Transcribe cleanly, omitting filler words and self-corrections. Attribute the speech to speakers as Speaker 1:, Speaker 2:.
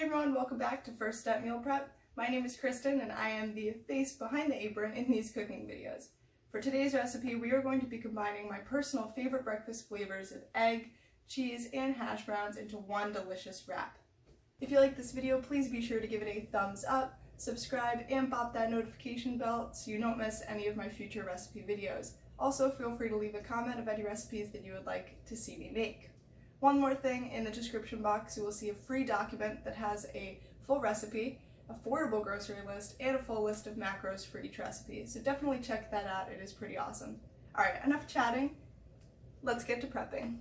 Speaker 1: Hey everyone, welcome back to First Step Meal Prep. My name is Kristen and I am the face behind the apron in these cooking videos. For today's recipe, we are going to be combining my personal favorite breakfast flavors of egg, cheese, and hash browns into one delicious wrap. If you like this video, please be sure to give it a thumbs up, subscribe, and pop that notification bell so you don't miss any of my future recipe videos. Also, feel free to leave a comment of any recipes that you would like to see me make. One more thing, in the description box you will see a free document that has a full recipe, affordable grocery list, and a full list of macros for each recipe. So definitely check that out, it is pretty awesome. Alright, enough chatting, let's get to prepping.